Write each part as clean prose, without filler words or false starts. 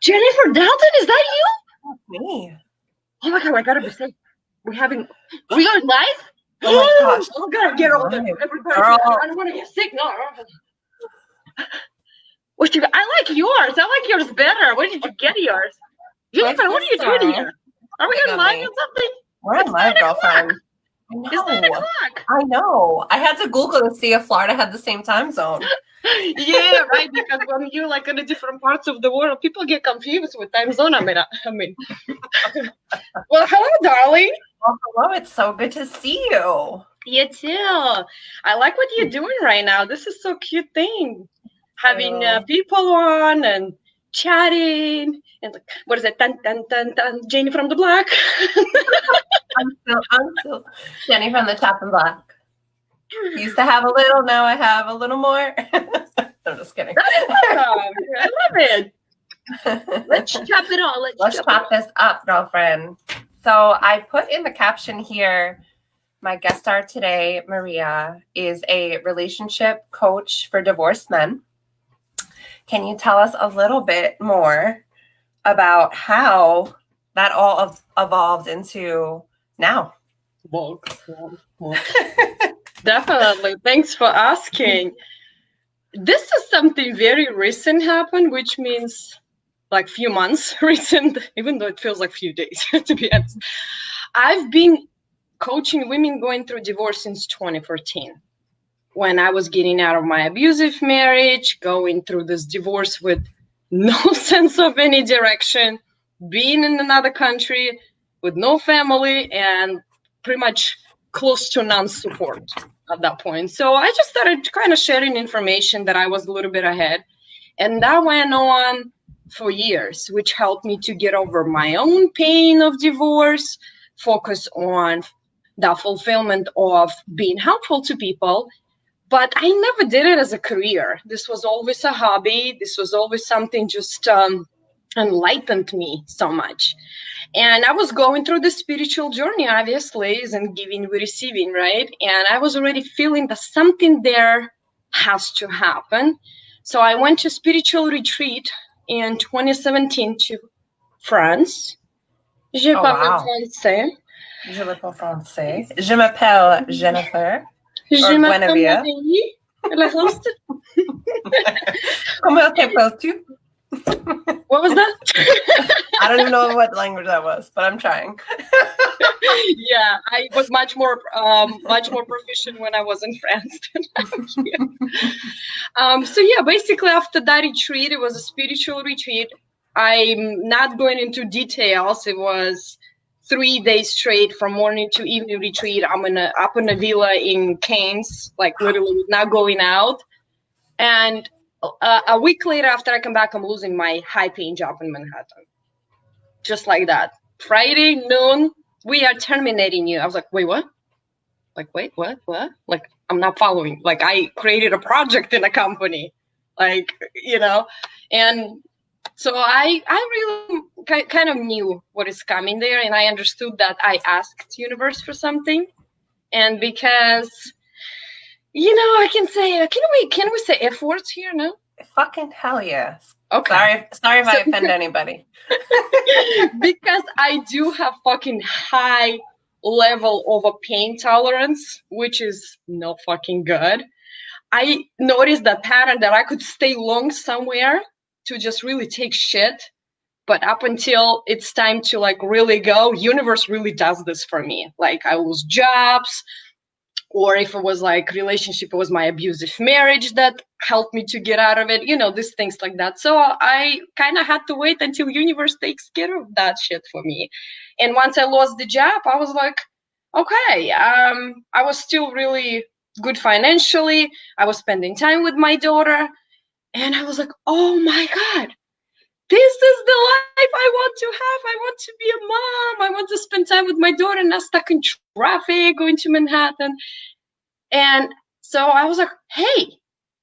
Jennifer Dalton, is that you? That's me. Oh my God, I gotta be safe. We are live? Oh my gosh. Oh God, get all the everybody. I don't want to get sick. No. I like yours. I like yours better. Where did you get yours? Jennifer, what are you doing here? Are we on live or something? We're on live, girlfriend. It's 9 o'clock. I know. I had to Google to see if Florida had the same time zone. Yeah, right. Because when you're like in the different parts of the world, people get confused with time zone. I mean. Well, hello, darling. Well, hello. It's so good to see you. You too. I like what you're doing right now. This is so cute thing. Having people on and chatting and like, what is it? Dun, dun, dun, dun, Janie from the block. I'm still Jenny from the top and block. Used to have a little, now I have a little more. I'm just kidding. I love it. Let's chop it all. Let's chop this up, girlfriend. So I put in the caption here, my guest star today, Maria, is a relationship coach for divorced men. Can you tell us a little bit more about how that all evolved into now? Definitely. Thanks for asking. This is something very recent happened, which means like few months recent, even though it feels like few days, to be honest. I've been coaching women going through divorce since 2014. When I was getting out of my abusive marriage, going through this divorce with no sense of any direction, being in another country with no family and pretty much close to non-support at that point. So I just started kind of sharing information that I was a little bit ahead. And that went on for years, which helped me to get over my own pain of divorce, focus on the fulfillment of being helpful to people. But I never did it as a career. This was always a hobby. This was always something just enlightened me so much. And I was going through the spiritual journey, obviously, and giving with receiving, right? And I was already feeling that something there has to happen. So I went to spiritual retreat in 2017 to France. Je parle français. Je parle français. Je m'appelle Jennifer. Je m'appelle Marie. Comment t'appelles-tu? What was that? I don't even know what language that was, but I'm trying. Yeah, I was much more proficient when I was in France than I'm here. So yeah, basically after that retreat, it was a spiritual retreat. I'm not going into details. It was 3 days straight from morning to evening retreat. I'm up in a villa in Cannes, like literally not going out. And a week later, after I come back, I'm losing my high-paying job in Manhattan. Just like that. Friday noon, we are terminating you. I was like, wait, what? Like, wait, what? Like, I'm not following. Like, I created a project in a company. Like, and so I really kind of knew what is coming there. And I understood that I asked universe for something. And because... I can say, can we say F words here? No? Fucking hell yes. Okay. Sorry if I offend anybody. Because I do have fucking high level of a pain tolerance, which is not fucking good. I noticed that pattern that I could stay long somewhere to just really take shit. But up until it's time to like really go, universe really does this for me. Like I lose jobs. Or if it was like relationship, it was my abusive marriage that helped me to get out of it, these things like that. So I kind of had to wait until universe takes care of that shit for me. And once I lost the job, I was like, okay, I was still really good financially. I was spending time with my daughter. And I was like, oh my God, this is the life I want to have. I want to be a mom. I want to spend time with my daughter, not stuck in traffic, going to Manhattan. And so I was like, hey,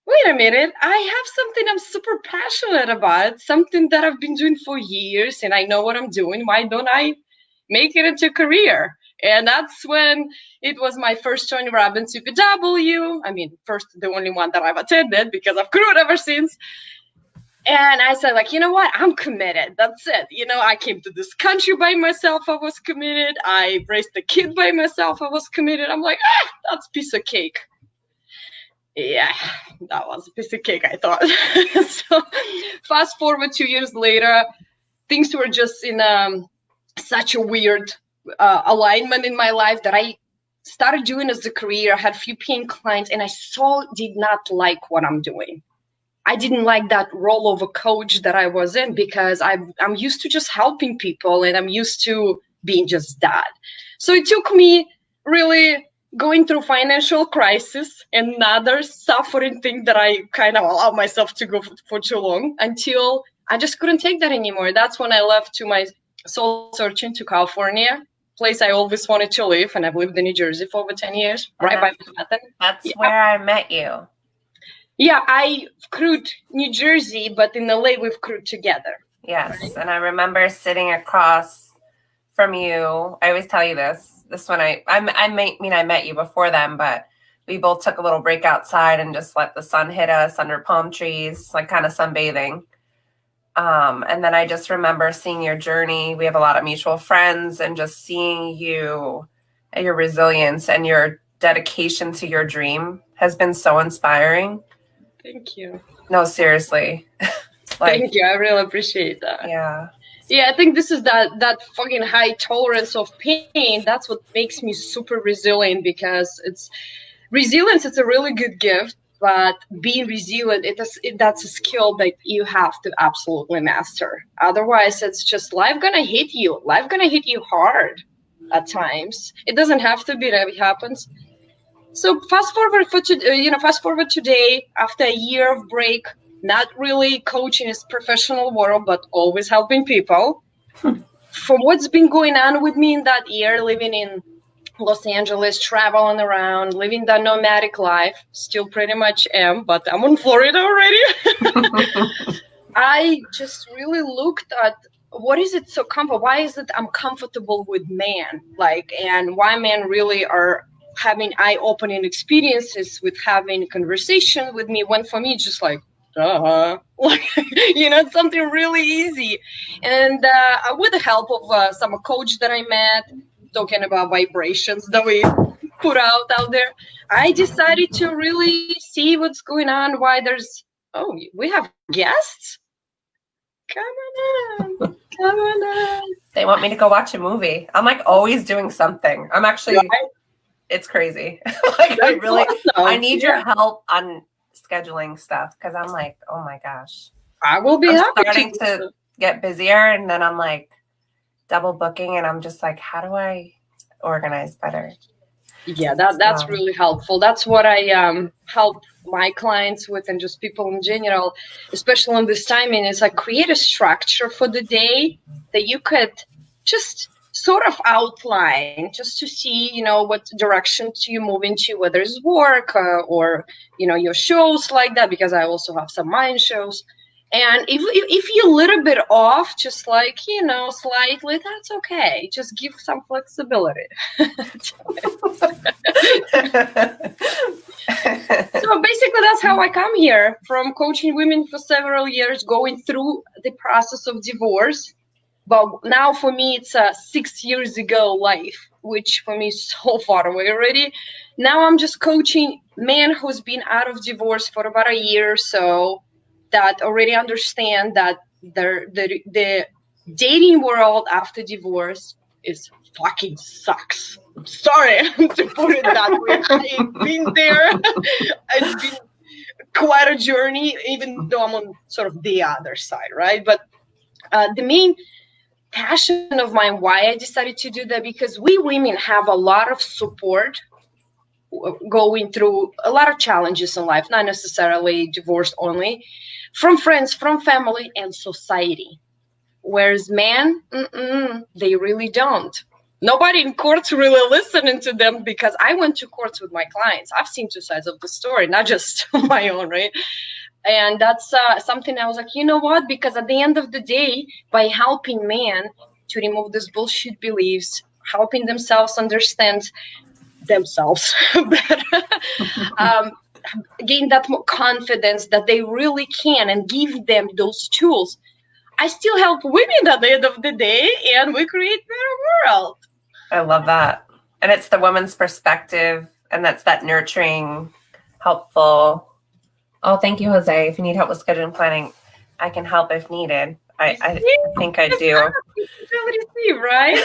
wait a minute. I have something I'm super passionate about, something that I've been doing for years, and I know what I'm doing. Why don't I make it into a career? And that's when it was my first Tony Robbins CPW. I mean, first, the only one that I've attended because I've grew ever since. And I said, like, you know what? I'm committed. That's it. I came to this country by myself. I was committed. I raised a kid by myself. I was committed. I'm like, that's a piece of cake. Yeah, that was a piece of cake, I thought. So fast forward 2 years later, things were just in such a weird alignment in my life that I started doing as a career. I had few paying clients, and I did not like what I'm doing. I didn't like that role of a coach that I was in, because I'm used to just helping people, and I'm used to being just that. So it took me really going through financial crisis, another suffering thing that I kind of allowed myself to go for too long, until I just couldn't take that anymore. That's when I left to my soul searching to California, place I always wanted to live, and I've lived in New Jersey for over 10 years, right by Manhattan. That's where I met you. Yeah, I crewed New Jersey, but in LA we've crewed together. Yes, right? And I remember sitting across from you. I always tell you this. This one, I met you before then, but we both took a little break outside and just let the sun hit us under palm trees, like kind of sunbathing. And then I just remember seeing your journey. We have a lot of mutual friends, and just seeing you and your resilience and your dedication to your dream has been so inspiring. Thank you. No, seriously. Thank you. I really appreciate that. Yeah. Yeah, I think this is that fucking high tolerance of pain. That's what makes me super resilient, because resilience. It's a really good gift, but being resilient, that's a skill that you have to absolutely master. Otherwise, it's just life gonna hit you. Life gonna hit you hard at times. It doesn't have to be that it happens. So fast forward today, after a year of break, not really coaching is professional world, but always helping people. From what's been going on with me in that year, living in Los Angeles, traveling around, living that nomadic life, still pretty much am, but I'm in Florida already. I just really looked at what is it so comfortable? Why is it I'm comfortable with men? And why men really are having eye-opening experiences with having conversation with me, when for me it's just like it's something really easy. And with the help of some coach that I met, talking about vibrations that we put out there, I decided to really see what's going on, why we have guests. Come on. They want me to go watch a movie. I'm like always doing something. I'm actually It's crazy. I need your help on scheduling stuff, because I'm like, oh my gosh. I will be starting to get busier, and then I'm like double booking, and I'm just like, how do I organize better? Yeah, that's really helpful. That's what I help my clients with, and just people in general, especially on this timing, is like create a structure for the day that you could just sort of outline, just to see, what direction you move into, whether it's work or your shows like that, because I also have some mind shows. And if you're a little bit off, just slightly, that's okay. Just give some flexibility. So basically, that's how I come here, from coaching women for several years, going through the process of divorce. But now for me, it's a 6 years ago life, which for me is so far away already. Now I'm just coaching men who's been out of divorce for about a year or so, that already understand that the dating world after divorce is fucking sucks. I'm sorry to put it that way. I've been there. It's been quite a journey, even though I'm on sort of the other side, right? But the main passion of mine, why I decided to do that, because we women have a lot of support going through a lot of challenges in life, not necessarily divorce only, from friends, from family, and society. Whereas men, they really don't. Nobody in courts really listening to them, because I went to courts with my clients. I've seen two sides of the story, not just my own, right? And that's something I was like, you know what? Because at the end of the day, by helping men to remove these bullshit beliefs, helping themselves understand themselves better, gain that more confidence that they really can, and give them those tools. I still help women at the end of the day, and we create a better world. I love that. And it's the woman's perspective, and that's that nurturing, helpful. Oh, thank you, Jose. If you need help with scheduling planning, I can help if needed. I think I do. Right?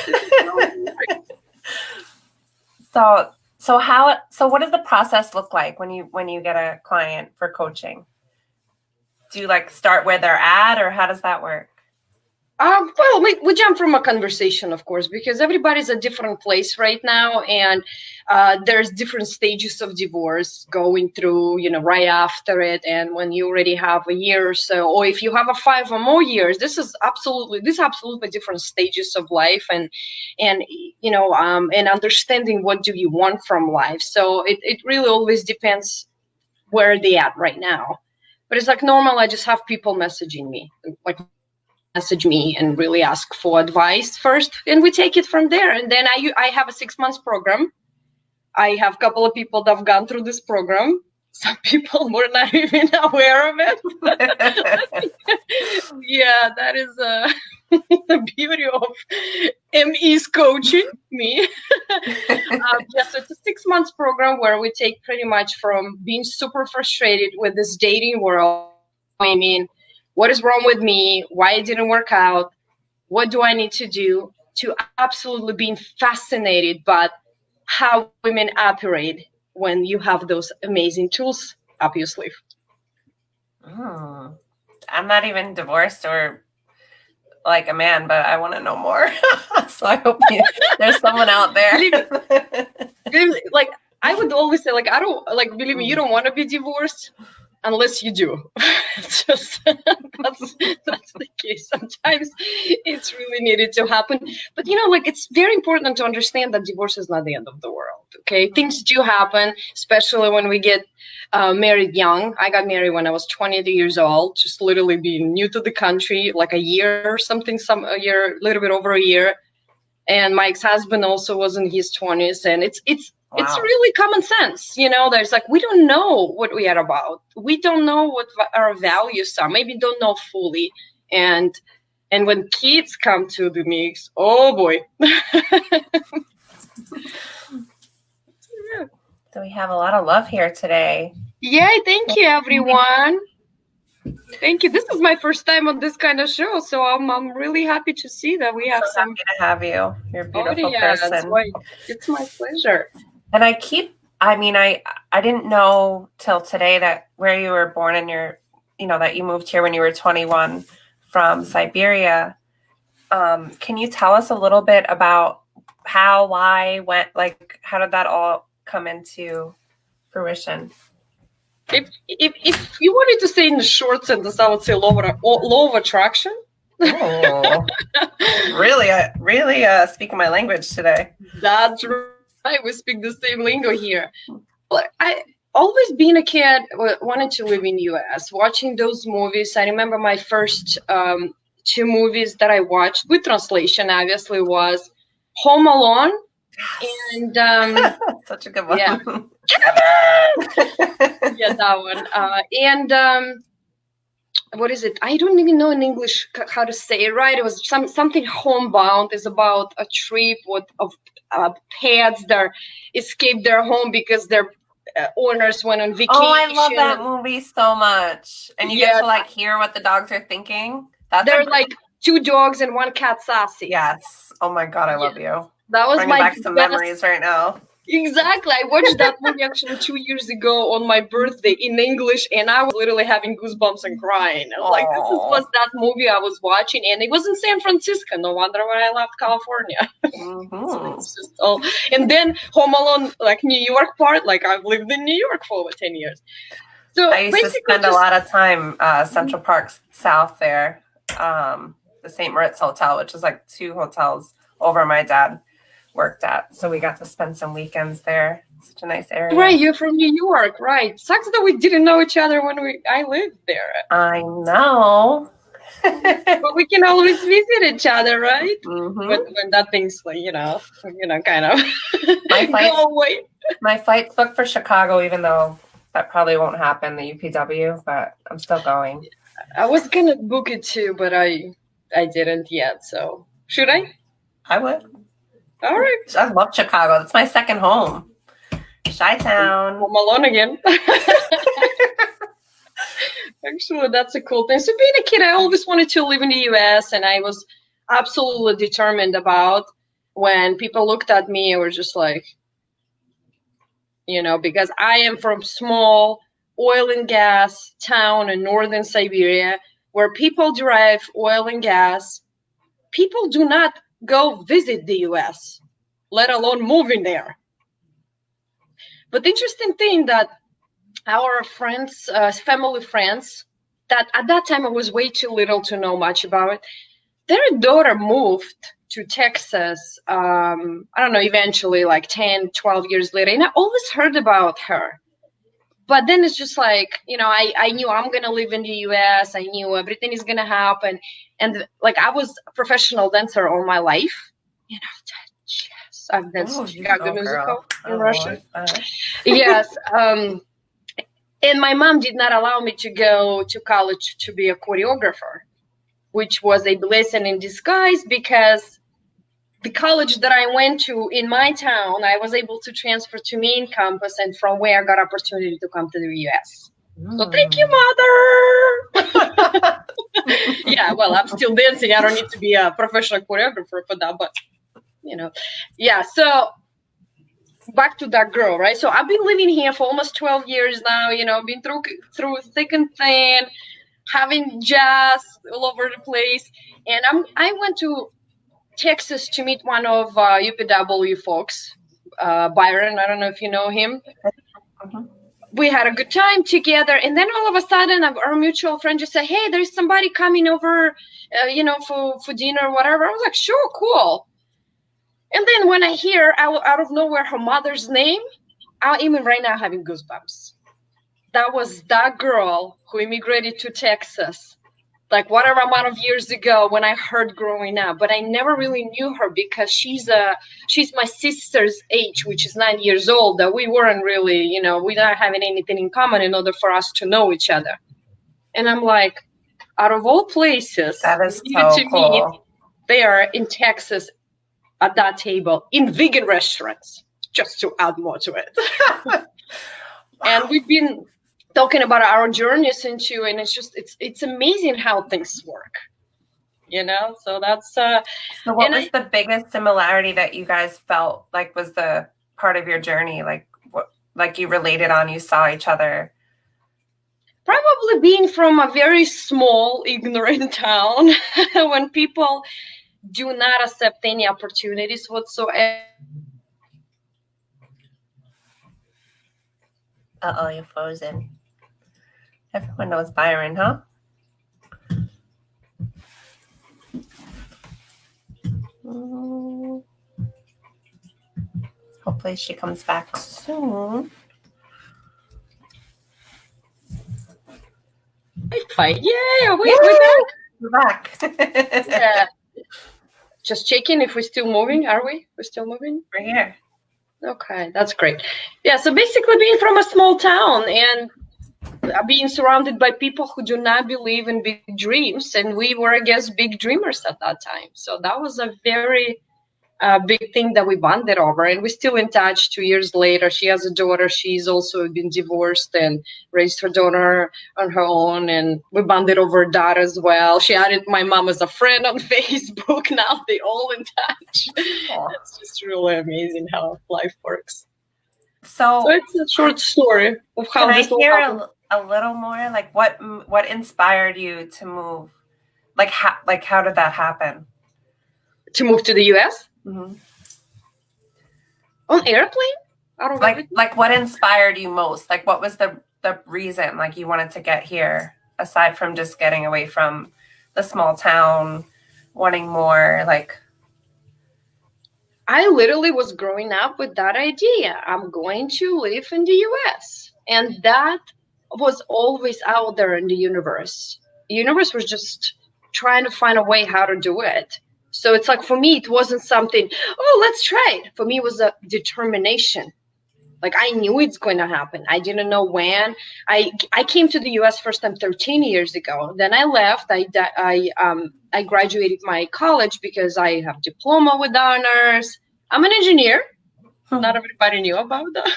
So what does the process look like when you get a client for coaching? Do you like start where they're at, or how does that work? Well, we jump from a conversation, of course, because everybody's a different place right now, and there's different stages of divorce going through, right after it, and when you already have a year or so, or if you have a 5 or more years, this is absolutely different stages of life, and and understanding what do you want from life. So it really always depends where they at right now. But it's like normal. I just have people messaging me, message me and really ask for advice first, and we take it from there. And then I have a 6 months program. I have a couple of people that have gone through this program. Some people were not even aware of it. Yeah, that is the beauty of ME's coaching me. So it's a 6 months program where we take pretty much from being super frustrated with this dating world. I mean, what is wrong with me? Why it didn't work out? What do I need to do? To absolutely being fascinated by how women operate when you have those amazing tools up your sleeve. I'm not even divorced or like a man, but I want to know more. So I hope there's someone out there. Like I would always say, like, I don't believe me, you don't want to be divorced unless you do. It's just that's the case. Sometimes it's really needed to happen. But it's very important to understand that divorce is not the end of the world. Okay, things do happen, especially when we get married young. I got married when I was 20 years old, just literally being new to the country, like a year or something, a little bit over a year. And my ex-husband also was in his 20s, and it's Wow. It's really common sense. There's like, we don't know what we are about. We don't know what our values are. Maybe don't know fully. And when kids come to the mix, oh boy. So we have a lot of love here today. Yay, thank you, everyone. Thank you. This is my first time on this kind of show, so I'm really happy to see that we have happy to have you. You're a beautiful person. That's why. It's my pleasure. And I didn't know till today that where you were born and that you moved here when you were 21 from Siberia. Can you tell us a little bit about how, why, when, like, how did that all come into fruition? If you wanted to say in the short sentence, I would say law of attraction. Oh, really speaking my language today. That's right. We speak the same lingo here. But I always being a kid wanted to live in U.S. Watching those movies, I remember my first 2 movies that I watched with translation, obviously, was Home Alone. And such a good one. Yeah, yeah, that one. And what is it? I don't even know in English how to say it right. It was something homebound. Is about a trip of pets that escaped their home because their owners went on vacation. Oh, I love that movie so much. And you get to like hear what the dogs are thinking. They're like 2 dogs and 1 cat, Sassy. Yes. Oh my God, I love you. That was bringing back some memories right now. Exactly. I watched that movie actually 2 years ago on my birthday in English, and I was literally having goosebumps and crying. I was like, this was that movie I was watching, and it was in San Francisco. No wonder why I left California. Mm-hmm. So it's just and then Home Alone, like New York part, like I've lived in New York for over 10 years. So I used to spend a lot of time Central Park South there, the St. Moritz Hotel, which is like 2 hotels over my dad worked at, so we got to spend some weekends there. Such a nice area. Right, you're from New York, right? Sucks that we didn't know each other when I lived there. I know. But we can always visit each other, right? Mm-hmm. When that thing's like, kind of my go away. My flight's booked for Chicago, even though That probably won't happen, the UPW, but I'm still going. I was gonna book it too, but I didn't yet. So should I? I would. All right. I love Chicago. That's my second home. Chi-town. Home alone again. Actually, that's a cool thing. So being a kid, I always wanted to live in the US, and I was absolutely determined about when people looked at me, it was just like, because I am from small oil and gas town in Northern Siberia, where people drive oil and gas. People do not go visit the US, let alone move in there. But the interesting thing that our friends, family friends, that at that time I was way too little to know much about it. Their daughter moved to Texas, I don't know, eventually like 10, 12 years later. And I always heard about her. But then it's just like, I knew I'm going to live in the US. I knew everything is going to happen. And like I was a professional dancer all my life. Yes, I've danced Chicago musical in Russia. Yes. And my mom did not allow me to go to college to be a choreographer, which was a blessing in disguise because the college that I went to in my town, I was able to transfer to main campus, and from where I got opportunity to come to the US. So thank you, Mother. Yeah, well, I'm still dancing. I don't need to be a professional choreographer for that, but yeah. So back to that girl, right? So I've been living here for almost 12 years now, been through thick and thin, having jazz all over the place. And I went to Texas to meet one of UPW folks, Byron. I don't know if you know him. Mm-hmm. We had a good time together. And then all of a sudden, our mutual friend just said, hey, there's somebody coming over, for dinner or whatever. I was like, sure, cool. And then when I hear out of nowhere her mother's name, I'm even right now having goosebumps. That was that girl who immigrated to Texas, like whatever amount of years ago when I heard growing up. But I never really knew her because she's my sister's age, which is 9 years old. That we weren't really, we're not having anything in common in order for us to know each other. And I'm like, out of all places, that is so cool. Meet, they are in Texas. At that table in vegan restaurants, just to add more to it. Wow. And we've been talking about our journeys into, and it's amazing how things work, so that's so what was the biggest similarity that you guys felt like was the part of your journey, like what, like you related on, you saw each other? Probably being from a very small ignorant town when people do not accept any opportunities whatsoever. Uh-oh, you're frozen. Everyone knows Byron, huh? Hopefully she comes back soon. Fine. Yeah, we're back. We're back. Yeah. Just checking if we're still moving. Are we? We're still moving? We're here. Okay, that's great. Yeah, so basically being from a small town and being surrounded by people who do not believe in big dreams. And we were, I guess, big dreamers at that time. So that was a very big thing that we bonded over. And we're still in touch 2 years later. She has a daughter. She's also been divorced and raised her daughter on her own. And we bonded over that as well. She added my mom as a friend on Facebook. Now they're all in touch. It's just really amazing how life works. So it's a short story of how this all happened. A little more, like what inspired you to move? Like how did that happen? To move to the US? Mm-hmm. On airplane? Like what inspired you most? Like what was the reason like you wanted to get here, aside from just getting away from the small town, wanting more? Like, I literally was growing up with that idea. I'm going to live in the US. And that was always out there in the universe. The universe was just trying to find a way how to do it. So it's like, for me, it wasn't something, oh, let's try it. For me, it was a determination. Like I knew it's going to happen. I didn't know when. I came to the U.S. first time 13 years ago. Then I left. I graduated my college because I have diploma with honors. I'm an engineer. Not everybody knew about that.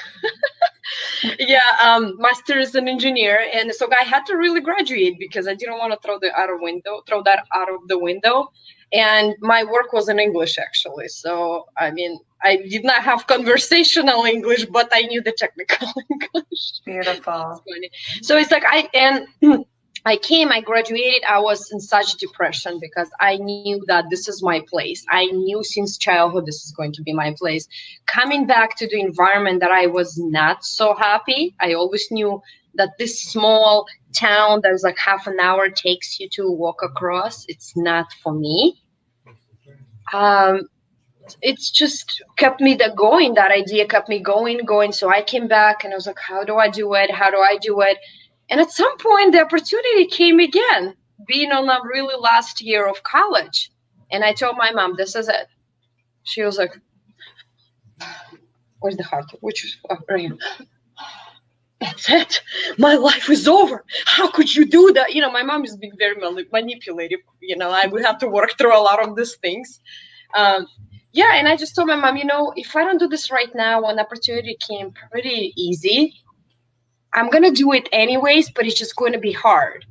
Yeah, master's in engineer, and so I had to really graduate because I didn't want to throw that out of the window. And my work was in English actually, so I mean, I did not have conversational English, but I knew the technical English. Beautiful. So it's like I graduated, I was in such depression because I knew that this is my place. I knew since childhood this is going to be my place. Coming back to the environment that I was not so happy, I always knew that this small town that is like half an hour takes you to walk across, it's not for me. It's just kept me going. That idea kept me going. So I came back and I was like, how do I do it? How do I do it? And at some point, the opportunity came again, being on a really last year of college. And I told my mom, this is it. She was like, where's the heart? Which is right. That's it. My life is over. How could you do that? You know, my mom is being very manipulative. You know, I would have to work through a lot of these things. Yeah, and I just told my mom, you know, if I don't do this right now, when opportunity came pretty easy, I'm going to do it anyways, but it's just going to be hard.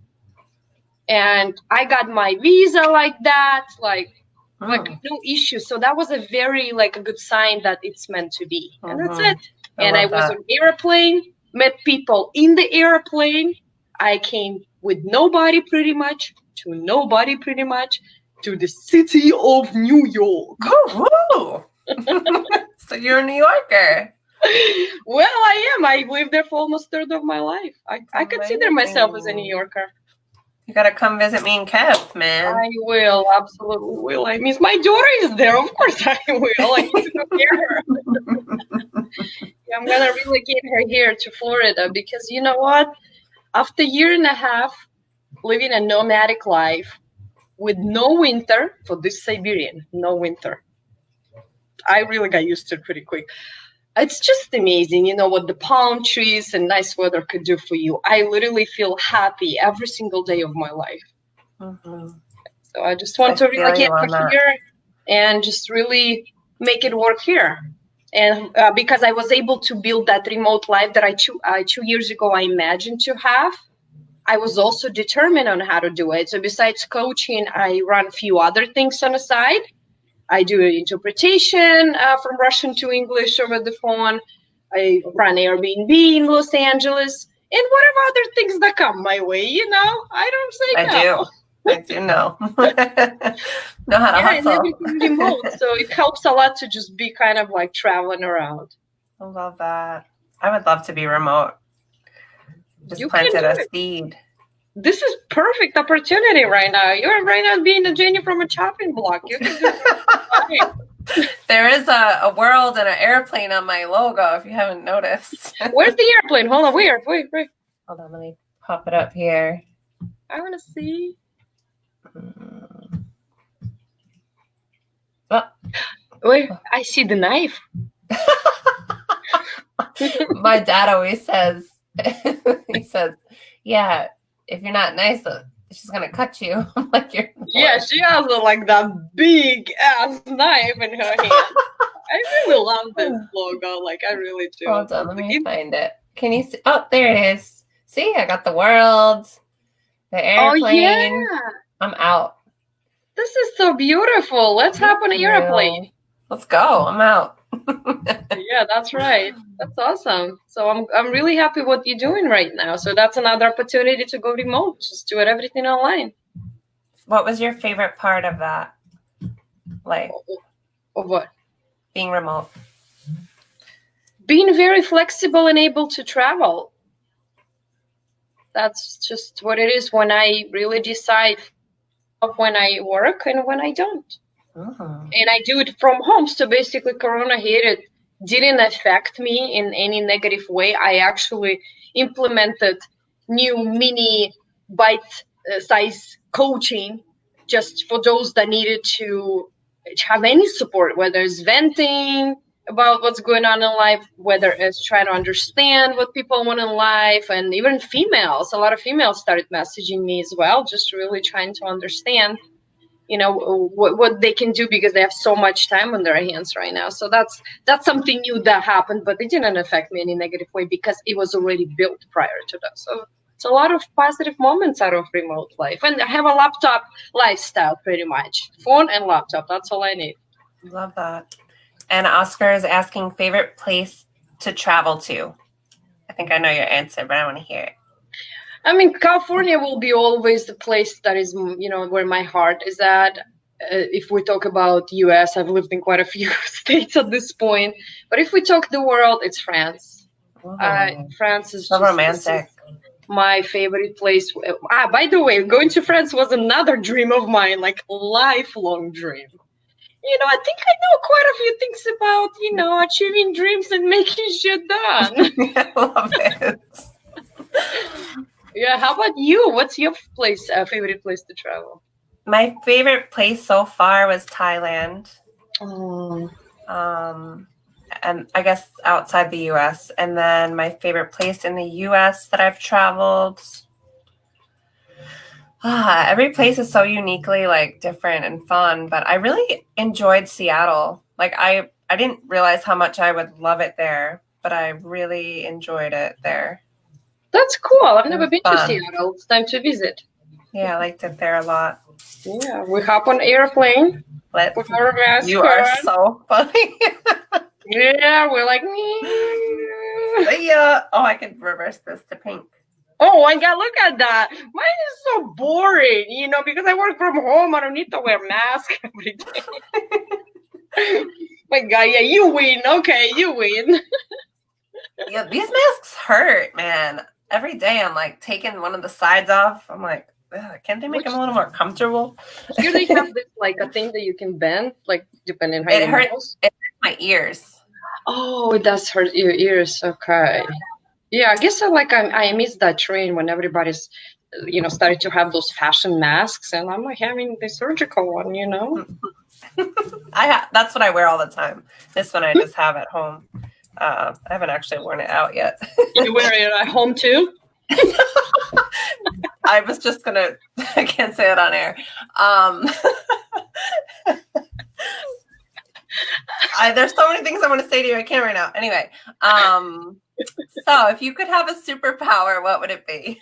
And I got my visa like that, like no issue. So that was a very a good sign that it's meant to be. And that's it. And I was on airplane, met people in the airplane. I came with nobody pretty much to the city of New York. Oh, so you're a New Yorker. Well, I am. I lived there for almost a third of my life. I consider myself as a New Yorker. You gotta come visit me in Kev, man. I will, absolutely will. I mean, my daughter is there. Of course I will. I need to go near her. Yeah, I'm gonna relocate her here to Florida because you know what? After a year and a half living a nomadic life with no winter for this Siberian, no winter, I really got used to it pretty quick. It's just amazing, you know, what the palm trees and nice weather could do for you. I literally feel happy every single day of my life. So I just want to relocate here and just really make it work here. And because I was able to build that remote life that 2 years ago I imagined to have, I was also determined on how to do it. So besides coaching, I run a few other things on the side. I do interpretation from Russian to English over the phone. I run Airbnb in Los Angeles and whatever other things that come my way, you know, I don't say no. I do know. Know how to hustle. And everything remote, so it helps a lot to just be kind of like traveling around. I love that. I would love to be remote. Just planted a seed. This is perfect opportunity right now. You're right now being a Jenny from a chopping block. You can do it. There is a world and an airplane on my logo, if you haven't noticed. Where's the airplane? Hold on. Wait. Hold on, let me pop it up here. I want to see. Wait, I see the knife. My dad always says, he says, yeah, if you're not nice, she's going to cut you. I'm like, you're yeah, she has like that big ass knife in her hand. I really love this logo. Like, I really do. Hold on, let me find it. Can you see? Oh, there it is. See, I got the world, the airplane. Oh, yeah. I'm out. This is so beautiful. Let's hop on an airplane. Let's go. I'm out. Yeah, that's right. That's awesome. So I'm really happy what you're doing right now. So that's another opportunity to go remote. Just do everything online. What was your favorite part of that? Like, of what? Being remote. Being very flexible and able to travel. That's just what it is when I really decide of when I work and when I don't. And I do it from home. So basically Corona hit, it didn't affect me in any negative way. I actually implemented new mini bite-size coaching just for those that needed to have any support, whether it's venting, about what's going on in life, whether it's trying to understand what people want in life, and even females. A lot of females started messaging me as well, just really trying to understand, what they can do because they have so much time on their hands right now. So that's something new that happened, but it didn't affect me in a negative way because it was already built prior to that. So it's a lot of positive moments out of remote life. And I have a laptop lifestyle, pretty much. Phone and laptop, that's all I need. Love that. And Oscar is asking favorite place to travel to. I think I know your answer, but I want to hear it. I mean, California will be always the place that is, where my heart is at. If we talk about US, I've lived in quite a few states at this point. But if we talk the world, it's France. France is so just romantic. My favorite place. By the way, going to France was another dream of mine, like lifelong dream. I think I know quite a few things about, achieving dreams and making shit done. I love it. Yeah, how about you? What's your favorite place to travel? My favorite place so far was Thailand. Oh. And I guess outside the US. And then my favorite place in the US that I've traveled. Every place is so uniquely different and fun, but I really enjoyed Seattle. I didn't realize how much I would love it there, but I really enjoyed it there. That's cool. I've never been to Seattle. It's time to visit. Yeah, I liked it there a lot. Yeah, we hop on airplane. With our mask you are so funny. Yeah, we're like, yeah. Oh, I can reverse this to pink. Oh my God, look at that. Mine is so boring, because I work from home. I don't need to wear a mask every day. My God, yeah, you win. Okay, you win. Yeah, these masks hurt, man. Every day I'm taking one of the sides off. I'm like, can't they make them a little more comfortable? Here they have this a thing that you can bend, depending how it hurts. It hurts my ears. Oh, it does hurt your ears. Okay. Yeah, I guess I missed that train when everybody's, started to have those fashion masks, and I'm having the surgical one, That's what I wear all the time. This one I just have at home. I haven't actually worn it out yet. You wear it at home too? I was just gonna. I can't say it on air. There's so many things I want to say to you. I can't right now. Anyway, so if you could have a superpower, what would it be?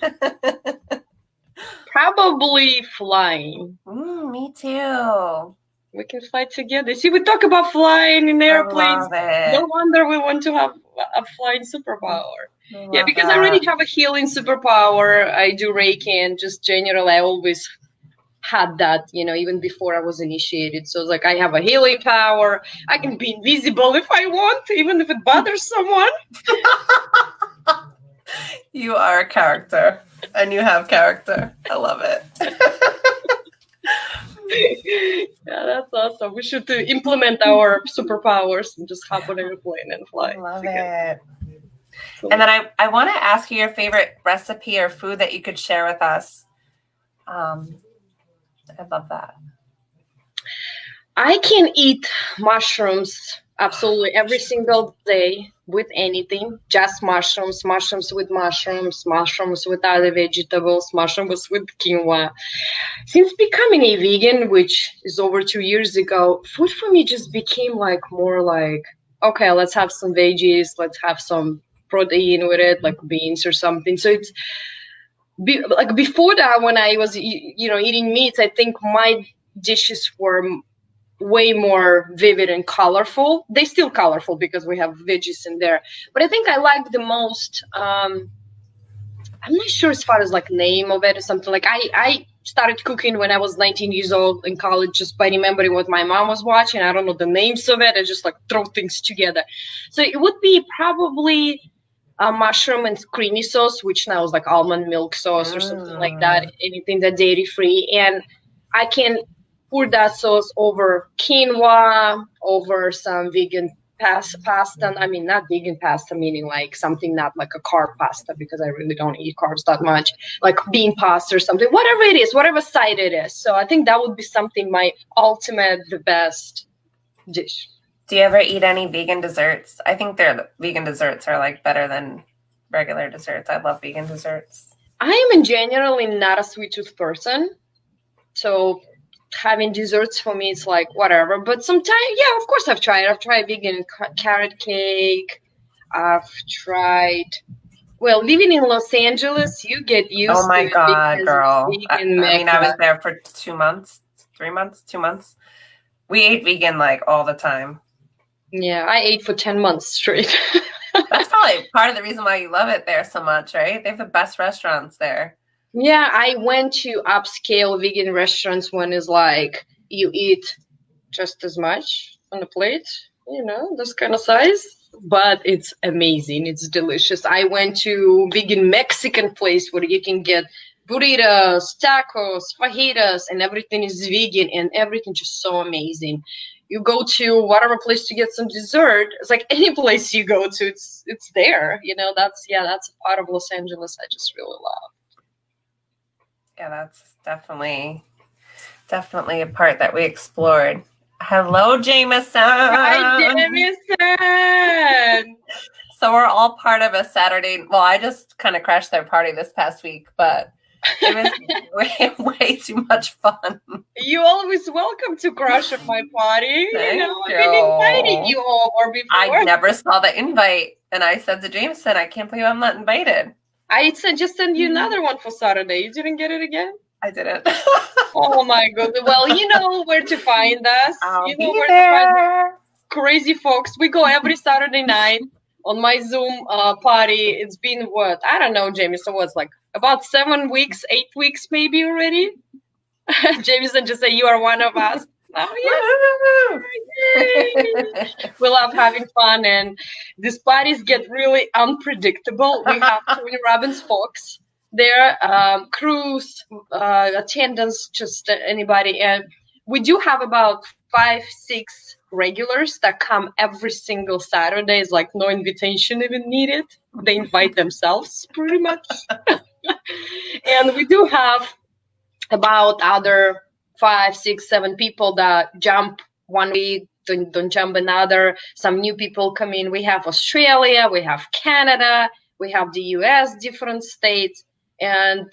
Probably flying. Me too. We can fly together. See, we talk about flying in airplanes. No wonder we want to have a flying superpower. Yeah, because I already have a healing superpower. I do Reiki, and just generally, I always had that, even before I was initiated. So it's I have a healing power. I can be invisible if I want, even if it bothers someone. You are a character, and you have character. I love it. Yeah, that's awesome. We should implement our superpowers and just hop on a plane and fly. I love it. And then I want to ask you your favorite recipe or food that you could share with us. I love that. I can eat mushrooms absolutely every single day with anything. Just mushrooms with mushrooms with other vegetables, mushrooms with quinoa. Since becoming a vegan, which is over 2 years ago, food for me just became more okay, let's have some veggies, let's have some protein with it, like beans or something. So it's before that, when I was eating meats, I think my dishes were way more vivid and colorful. They still colorful because we have veggies in there, but I think I like the most. I'm not sure as far as name of it or something. I started cooking when I was 19 years old in college, just by remembering what my mom was watching. I don't know the names of it. I just throw things together. So it would be probably a mushroom and creamy sauce, which now is almond milk sauce or something like that. Anything that's dairy free, and I can pour that sauce over quinoa, over some vegan pasta. I mean, not vegan pasta, meaning something not a carb pasta, because I really don't eat carbs that much, like bean pasta or something, whatever it is, whatever side it is. So I think that would be something, my ultimate, the best dish. Do you ever eat any vegan desserts? I think vegan desserts are like better than regular desserts. I love vegan desserts. I am in generally not a sweet tooth person, so having desserts for me it's like whatever. But sometimes, yeah, of course I've tried vegan carrot cake. I've tried. Well, living in Los Angeles, you get used Oh my to it God, because girl. vegan I mean, I mecca. was there for 2 months, 3 months, 2 months. We ate vegan like all the time. Yeah, I ate for 10 months straight. That's probably part of the reason why you love it there so much, right? They have the best restaurants there. Yeah, I went to upscale vegan restaurants when it's like you eat just as much on a plate, this kind of size. But it's amazing. It's delicious. I went to vegan Mexican place where you can get burritos, tacos, fajitas, and everything is vegan and everything just so amazing. You go to whatever place to get some dessert. It's like any place you go to, it's there. That's a part of Los Angeles I just really love. Yeah, that's definitely a part that we explored. Hello, Jameson. Hi, Jameson. So we're all part of a Saturday. Well, I just kind of crashed their party this past week, but it was way too much fun. You always welcome to crash at my party. Thank you. I've been inviting you over before. I never saw the invite, and I said to Jameson, I can't believe I'm not invited. I just sent you another one for Saturday. You didn't get it again? I didn't. Oh my goodness. Well, you know where to find us. I'll you know be where there. to find crazy folks. We go every Saturday night on my Zoom party. It's been what? I don't know, Jameson. What's like about 7 weeks, 8 weeks maybe already? Jameson just said you are one of us. Oh, yeah. We love having fun, and these parties get really unpredictable. We have Tony Robbins folks there, crews, attendants, just anybody. And we do have about 5-6 regulars that come every single Saturday. It's like no invitation even needed. They invite themselves pretty much. And we do have about other 5, 6, 7 people that jump one week, don't jump another. Some new people come in. We have Australia, we have Canada, we have the US, different states. And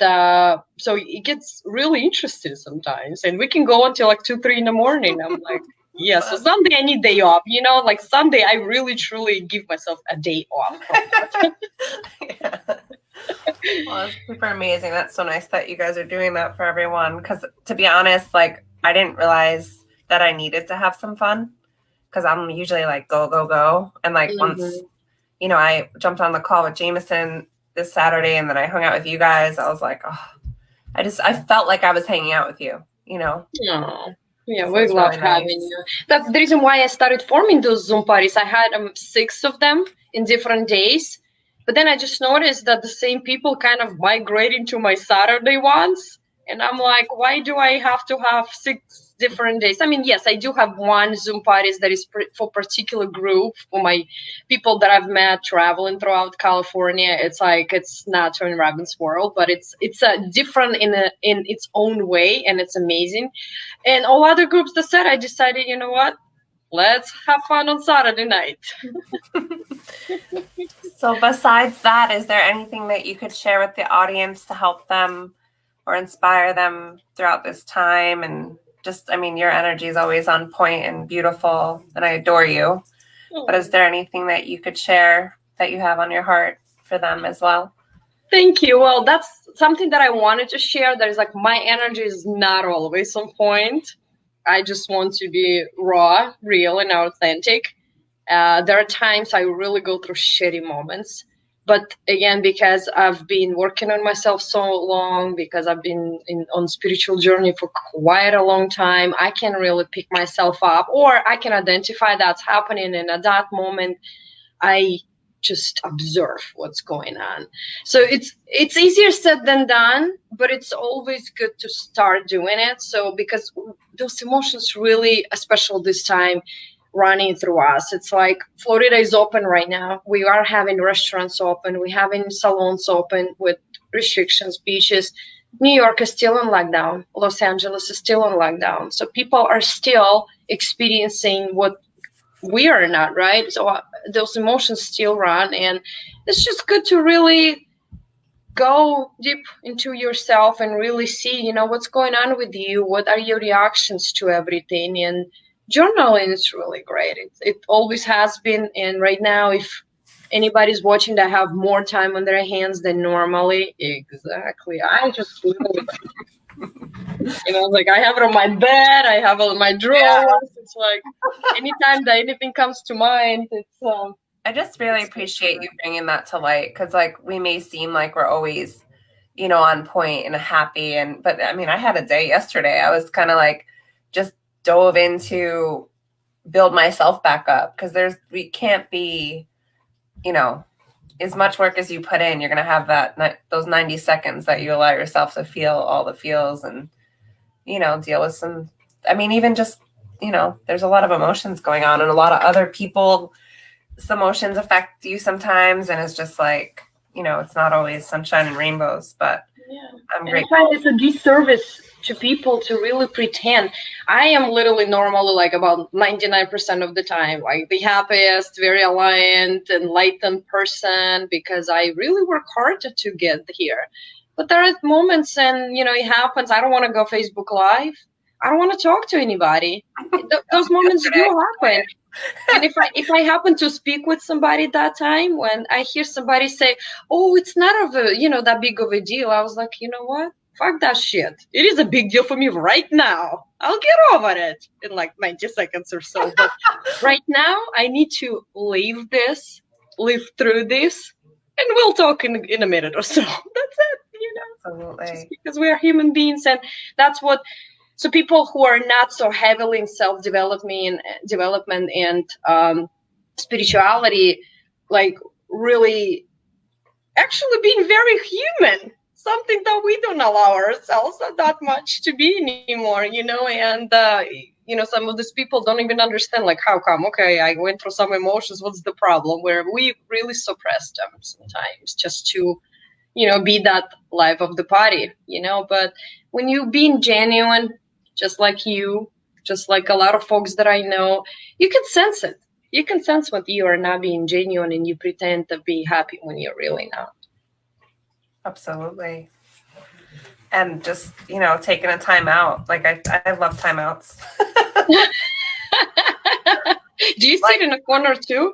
so it gets really interesting sometimes. And we can go until like 2, 3 in the morning. I'm like, yeah, so Sunday I need day off. Like Sunday I really, truly give myself a day off. Yeah. Well, it's super amazing. That's so nice that you guys are doing that for everyone. Because to be honest, like I didn't realize that I needed to have some fun. Because I'm usually like go, go, go. And like once, I jumped on the call with Jameson this Saturday and then I hung out with you guys. I was like, oh, I felt like I was hanging out with you, Oh, yeah, so we love really having you. That's the reason why I started forming those Zoom parties. I had 6 of them in different days. But then I just noticed that the same people kind of migrate into my Saturday ones. And I'm like, why do I have to have 6 different days? I mean, yes, I do have one Zoom parties that is for particular group, for my people that I've met traveling throughout California. It's like, it's not Tony Robbins world, but it's different in its own way, and it's amazing. And all other groups that said, I decided, you know what? Let's have fun on Saturday night. So besides that, is there anything that you could share with the audience to help them or inspire them throughout this time? And just, I mean, your energy is always on point and beautiful, and I adore you. But is there anything that you could share that you have on your heart for them as well? Thank you. Well, that's something that I wanted to share. That is like my energy is not always on point. I just want to be raw, real, and authentic. There are times I really go through shitty moments. But again, because I've been working on myself so long, because I've been on spiritual journey for quite a long time, I can really pick myself up, or I can identify that's happening. And at that moment, I just observe what's going on. So it's easier said than done, but it's always good to start doing it. So because those emotions really, especially this time, running through us. It's like Florida is open right now. We are having restaurants open. We're having salons open with restrictions, beaches. New York is still on lockdown. Los Angeles is still on lockdown. So people are still experiencing what we are not, right? So those emotions still run, and it's just good to really go deep into yourself and really see, what's going on with you, what are your reactions to everything. And journaling is really great. It always has been, and right now, if anybody's watching that have more time on their hands than normally, exactly, I just literally, like I have it on my bed, I have it on my drawers. Yeah. It's like anytime that anything comes to mind, it's I just really appreciate you bringing that to light, because like we may seem like we're always, on point and happy, but I mean, I had a day yesterday. I was kind of like just dove into build myself back up, because we can't be, as much work as you put in, you're gonna have those 90 seconds that you allow yourself to feel all the feels and deal with some. I mean, even just there's a lot of emotions going on, and a lot of other people. Some emotions affect you sometimes, and it's just like, it's not always sunshine and rainbows, but I'm grateful. I find it's a disservice to people to really pretend. I am literally normally like about 99% of the time, like the happiest, very aligned, enlightened person, because I really work hard to get here. But there are moments, and it happens. I don't want to go Facebook Live. I don't want to talk to anybody. Those moments do happen. And if I happen to speak with somebody that time, when I hear somebody say, "Oh, it's not that big of a deal," I was like, you know what? Fuck that shit. It is a big deal for me right now. I'll get over it in like 90 seconds or so. But right now, I need to live through this, and we'll talk in a minute or so. That's it. Absolutely. Just because we are human beings, and that's what. So people who are not so heavily in self-development and spirituality, like really actually being very human, something that we don't allow ourselves that much to be anymore, and some of these people don't even understand, like, how come, okay, I went through some emotions, what's the problem, where we really suppress them sometimes just to be that life of the party, but when you being genuine, just like a lot of folks that I know, you can sense it. You can sense when you are not being genuine and you pretend to be happy when you're really not. Absolutely. And just, taking a time out. Like I love timeouts. Do you sit in a corner too?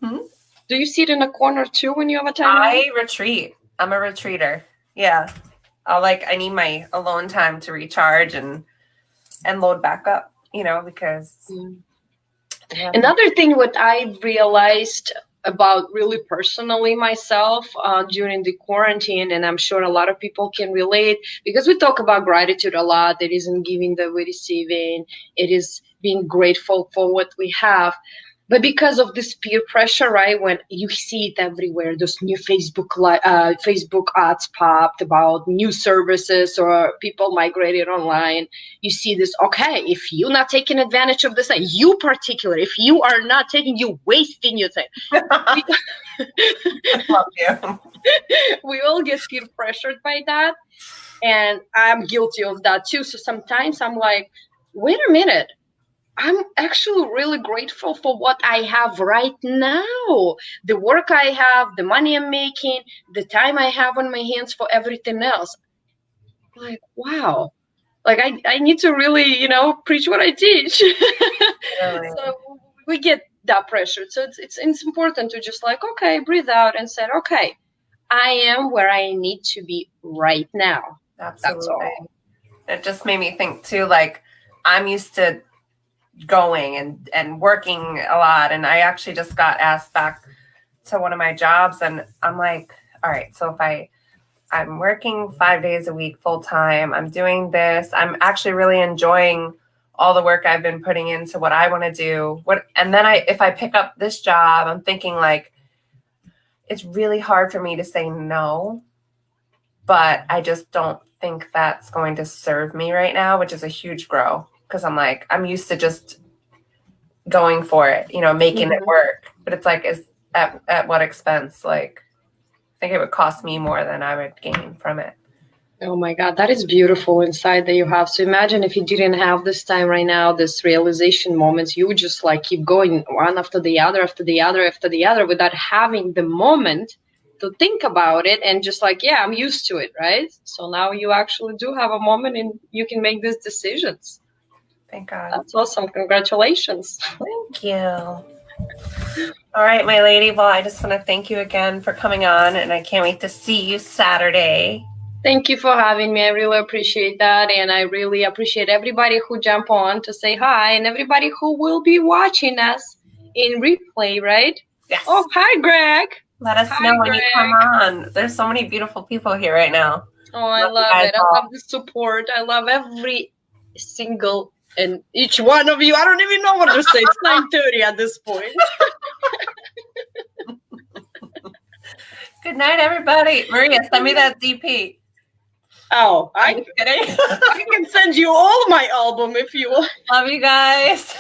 Do you sit in a corner too when you have a timeout? I retreat. I'm a retreater. Yeah. I need my alone time to recharge and load back up, because. Yeah. Another thing what I realized about really personally myself during the quarantine, and I'm sure a lot of people can relate, because we talk about gratitude a lot. It isn't giving that we're receiving. It is being grateful for what we have. But because of this peer pressure, right, when you see it everywhere, those new Facebook ads popped about new services or people migrated online, you see this, okay, if you're not taking advantage of this, you particular, if you are not taking, you wasting your time. I love you. We all get peer pressured by that. And I'm guilty of that too. So sometimes I'm like, wait a minute. I'm actually really grateful for what I have right now. The work I have, the money I'm making, the time I have on my hands for everything else. Like, wow. Like I need to really, preach what I teach. Really? So we get that pressure. So it's important to just like, okay, breathe out and say, okay, I am where I need to be right now. Absolutely. That's all. It just made me think too, like I'm used to going and working a lot, and I actually just got asked back to one of my jobs, and I'm like, all right, so if I'm working 5 days a week full time, I'm doing this, I'm actually really enjoying all the work I've been putting into what I want to do, and then if I pick up this job, I'm thinking like it's really hard for me to say no, but I just don't think that's going to serve me right now, which is a huge grow. Because I'm like, I'm used to just going for it, making it work. But it's like, is at what expense? Like, I think it would cost me more than I would gain from it. Oh my God, that is beautiful insight that you have. So imagine if you didn't have this time right now, this realization moments, you would just like keep going one after the other, after the other, after the other, without having the moment to think about it and just like, yeah, I'm used to it, right? So now you actually do have a moment and you can make these decisions. Thank God. That's awesome. Congratulations. Thank you. All right, my lady. Well, I just want to thank you again for coming on, and I can't wait to see you Saturday. Thank you for having me. I really appreciate that. And I really appreciate everybody who jump on to say hi and everybody who will be watching us in replay, right? Yes. Oh, hi, Greg. Let us know when you come on. There's so many beautiful people here right now. Oh, I love it. I love the support. I love every single and each one of you. I don't even know what to say. It's 9:30 at this point. Good night, everybody. Maria, send me that DP. Oh, I can send you all my album if you want. Love you guys.